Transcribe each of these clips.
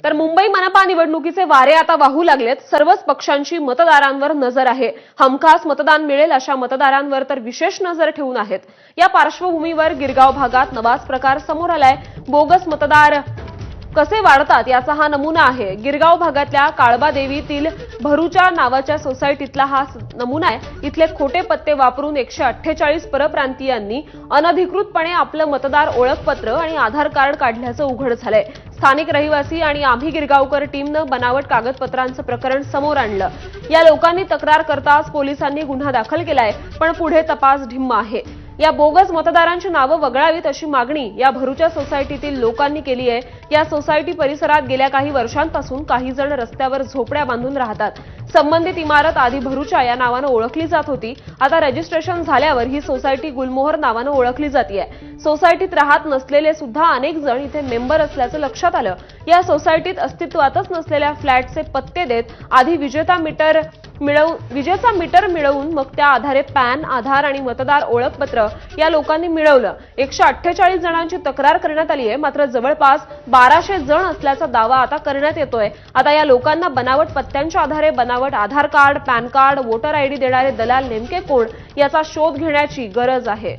तर मुंबई मनपा निवडणुकीचे वारे आता वाहू लागलेत। सर्वच पक्षांची मतदारांवर नजर आहे। हमखास मतदान मिळेल अशा मतदारांवर तर विशेष नजर ठेवून आहेत। या पार्श्वभूमीवर गिरगाव भागात नवाच प्रकार समोर आलाय। बोगस मतदार कसे वाढतात याचा हा नमुना आहे। गिरगाव भागातल्या काळबादेवीतील भरूचा नावाच्या सोसायटीतला हा नमुना आहे। इथले खोटे पत्ते वापरून 148 परप्रांतीयांनी अनधिकृतपणे आपलं मतदार ओळखपत्र आणि आधार कार्ड काढल्याचं उघड झालंय। स्थानिक रहिवासी आणि आम्ही गिरगावकर टीमनं बनावट कागदपत्रांचं प्रकरण समोर आणलं। या लोकांनी तक्रार करताच पोलिसांनी गुन्हा दाखल केलाय, पण पुढे तपास ढिम्म आहे। या बोगस मतदारांची नावं वगळावीत अशी मागणी या भरूच्या सोसायटीतील लोकांनी केली आहे। या सोसायटी परिसरात गेल्या काही वर्षांपासून काही जण रस्त्यावर झोपड्या बांधून राहतात। संबंधित इमारत आधी भरूचा या नावानं ओळखली जात होती। आता रजिस्ट्रेशन झाल्यावर ही सोसायटी गुलमोहर नावानं ओळखली जाते। सोसायटीत राहत नसलेले सुद्धा अनेक जण इथे मेंबर असल्याचं लक्षात आलं। या सोसायटीत अस्तित्वातच नसलेल्या फ्लॅटचे पत्ते देत आधी विजेचा मीटर मिळवून मग त्या आधारे पॅन, आधार आणि मतदार ओळखपत्र या लोकांनी मिळवलं। 148 जणांची तक्रार करण्यात आली आहे, मात्र जवळपास 1200 जण असल्याचा दावा आता करण्यात येतोय। आता या लोकांना बनावट पत्त्यांच्या आधारे बनावट Aadhaar card, PAN card, voter ID देणारे दलाल नेमके कोण याचा शोध घेण्याची गरज आहे।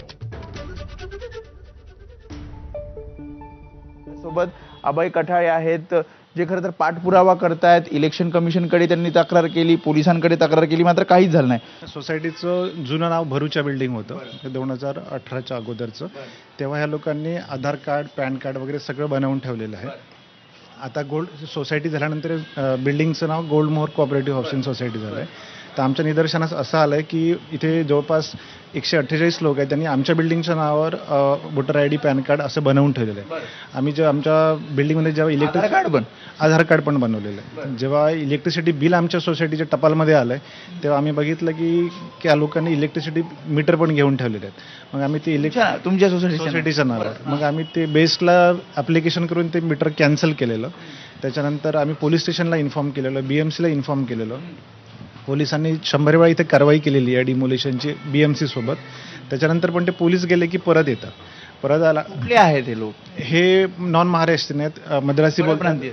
सोबत अभय कठाळे आहेत, जे खरं तर पाठपुरावा करतायत। इलेक्शन कमिशनकडे त्यांनी तक्रार केली, पोलिसांकडे तक्रार केली, मात्र काहीच झालं नाही। सोसायटीचं जुनं नाव भरूच्या बिल्डिंग होतं, 2018च्या अगोदरचं। तेव्हा ह्या लोकांनी आधार कार्ड, पॅन कार्ड वगैरे सगळं बनवून ठेवलेलं आहे। आता गोल्ड सोसायटी झाल्यानंतर बिल्डिंगचं नाव गोल्डमोहर कोऑपरेटिव्ह हाऊसिंग सोसायटी झालं आहे। तर आमच्या निदर्शनास असं आलं आहे की इथे जवळपास 148 लोक आहेत, त्यांनी आमच्या बिल्डिंगच्या नावावर voter I D, pan card असं बनवून ठेवलेलं आहे। आम्ही जे आमच्या बिल्डिंगमध्ये जेव्हा आधार कार्ड पण बनवलेलं आहे। जेव्हा इलेक्ट्रिसिटी बिल आमच्या सोसायटीच्या टपालमध्ये आलं आहे, तेव्हा आम्ही बघितलं की त्या लोकांनी इलेक्ट्रिसिटी मीटर पण घेऊन ठेवलेले आहेत। मग आम्ही ते तुमच्या सोसायटीचं नाव आहे, मग आम्ही ते बेस्टला ॲप्लिकेशन करून ते मीटर कॅन्सल केलेलं। त्याच्यानंतर आम्ही पोलीस स्टेशनला इन्फॉर्म केलेलं, BMCला इन्फॉर्म केलेलं। पोलिसांनी 100 वेळा इथे कारवाई केलेली आहे डिमोलिशनची BMC सोबत। त्याच्यानंतर पण ते पोलीस गेले की परत येतात। परत आला कुठले आहेत हे लोक? हे नॉन महाराष्ट्रीयन आहेत, मद्रासी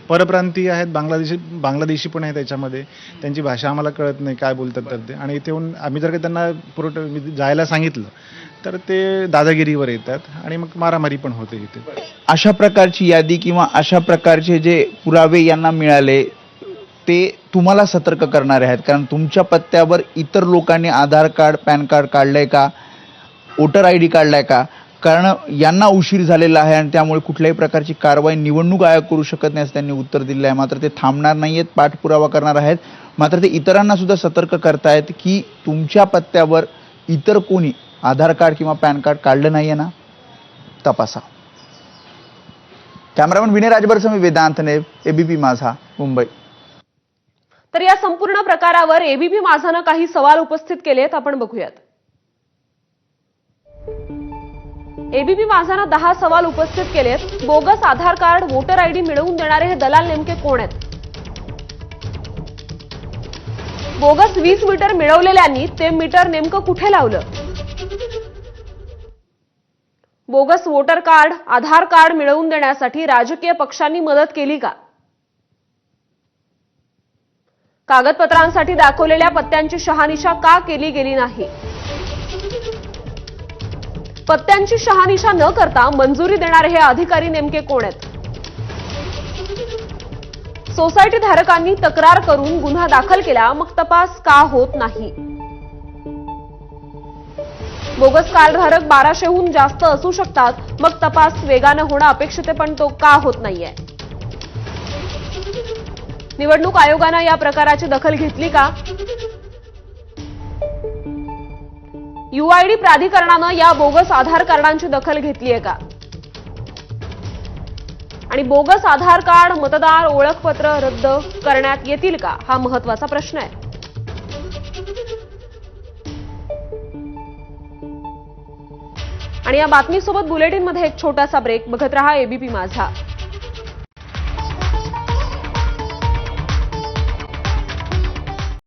परप्रांतीय आहेत, बांगलादेशी पण आहेत त्याच्यामध्ये। त्यांची भाषा आम्हाला कळत नाही काय बोलतात तर ते, आणि इथे येऊन आम्ही जर का त्यांना जायला सांगितलं तर ते दादागिरीवर येतात आणि मग मारामारी पण होते इथे। अशा प्रकारची यादी किंवा अशा प्रकारचे जे पुरावे यांना मिळाले ते तुम्हाला सतर्क करणारे आहेत, कारण तुमच्या पत्त्यावर इतर लोकांनी आधार कार्ड, पॅन कार्ड काढलंय का, वोटर आयडी काढलाय का? कारण यांना उशीर झालेला आहे आणि त्यामुळे कुठल्याही प्रकारची कारवाई निवडणूक आयोग करू शकत नाही असं त्यांनी उत्तर दिलेलं आहे। मात्र ते थांबणार नाहीयेत, पाठपुरावा करणार आहेत। मात्र ते इतरांना सुद्धा सतर्क करतायत की तुमच्या पत्त्यावर इतर कोणी आधार कार्ड किंवा पॅन कार्ड काढलं नाहीये ना, तपासा। कॅमेरामन विनय राजभरसह मी वेदांत नेब, ABP माझा, मुंबई। तर या संपूर्ण प्रकारावर ABP माझानं काही सवाल उपस्थित केलेत, आपण बघूयात। ABP माझानं 10 सवाल उपस्थित केलेत। बोगस आधार कार्ड, वोटर आयडी मिळवून देणारे हे दलाल नेमके कोण आहेत? बोगस 20 मीटर मिळवलेल्यांनी ते मीटर नेमकं कुठे लावलं? बोगस वोटर कार्ड, आधार कार्ड मिळवून देण्यासाठी राजकीय पक्षांनी मदत केली का? कागदपत्रांसाठी दाखवलेल्या पत्त्यांची शहानिशा का केली गेली नाही? पत्त्यांची शहानिशा न करता मंजुरी देणारे हे अधिकारी नेमके कोण आहेत? सोसायटी धारकांनी तक्रार करून गुन्हा दाखल केला, मग तपास का होत नाही? बोगस कार्डधारक 1200हून जास्त असू शकतात, मग तपास वेगानं होणं अपेक्षित आहे, पण तो का होत नाहीये? निवडणूक आयोगानं या प्रकाराची दखल घेतली का? UID प्राधिकरणानं या बोगस आधार कार्डांची दखल घेतलीये का? आणि बोगस आधार कार्ड, मतदार ओळखपत्र रद्द करण्यात येतील का? हा महत्त्वाचा प्रश्न आहे। आणि या बातमीसोबत बुलेटिनमध्ये एक छोटासा ब्रेक। बघत रहा ABP माझा।